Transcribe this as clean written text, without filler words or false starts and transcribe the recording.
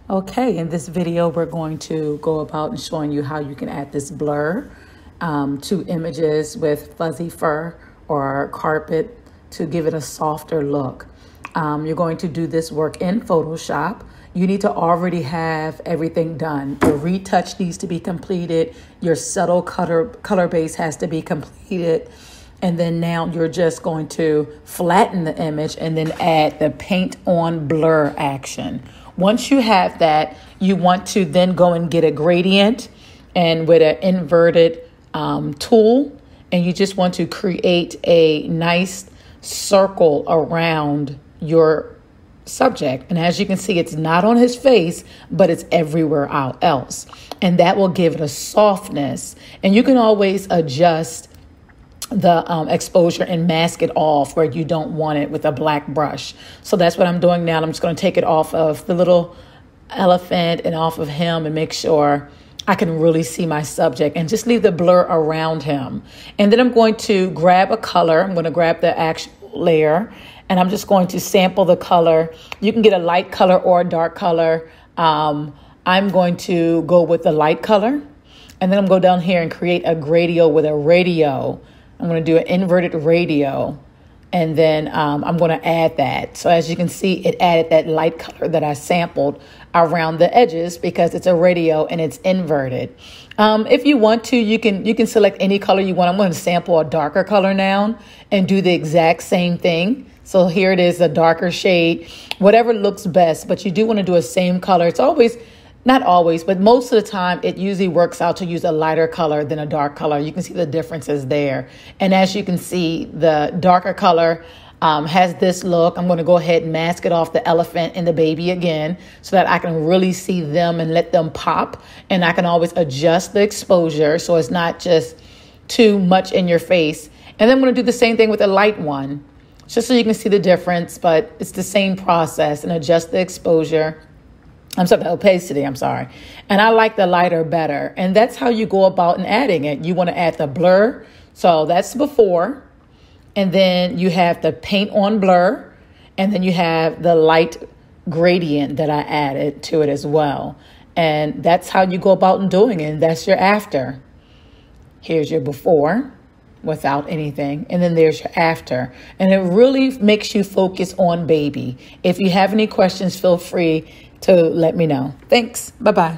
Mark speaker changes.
Speaker 1: Okay, in this video, we're going to go about and showing you how you can add this blur to images with fuzzy fur or carpet to give it a softer look. You're going to do this work in Photoshop. You need to already have everything done. Your retouch needs to be completed. Your subtle color base has to be completed. And then now you're just going to flatten the image and then add the paint on blur action. Once you have that, you want to then go and get a gradient and with an inverted tool, and you just want to create a nice circle around your subject. And as you can see, it's not on his face, but it's everywhere else. And that will give it a softness. And you can always adjust the exposure and mask it off where you don't want it with a black brush. So that's what I'm doing now. I'm just going to take it off of the little elephant and off of him and make sure I can really see my subject and just leave the blur around him. And then I'm going to grab a color. I'm going to grab the actual layer and I'm just going to sample the color. You can get a light color or a dark color. I'm going to go with the light color, and then I'm going to go down here and create a gradient with a radio. I'm going to do an inverted radio, and then I'm going to add that. So as you can see, it added that light color that I sampled around the edges because it's a radio and it's inverted. If you want to, you can select any color you want. I'm going to sample a darker color now and do the exact same thing. So here it is, a darker shade, whatever looks best, but you do want to do a same color. It's always, not always, but most of the time, it usually works out to use a lighter color than a dark color. You can see the differences there. And as you can see, the darker color has this look. I'm going to go ahead and mask it off the elephant and the baby again so that I can really see them and let them pop. And I can always adjust the exposure so it's not just too much in your face. And then I'm going to do the same thing with the light one, just so you can see the difference, but it's the same process, and adjust the exposure. I'm sorry, the opacity, I'm sorry. And I like the lighter better. And that's how you go about and adding it. You want to add the blur. So that's before. And then you have the paint on blur. And then you have the light gradient that I added to it as well. And that's how you go about and doing it. And that's your after. Here's your before without anything, and then there's your after, and it really makes you focus on baby. If you have any questions, feel free to let me know. Thanks. Bye-bye.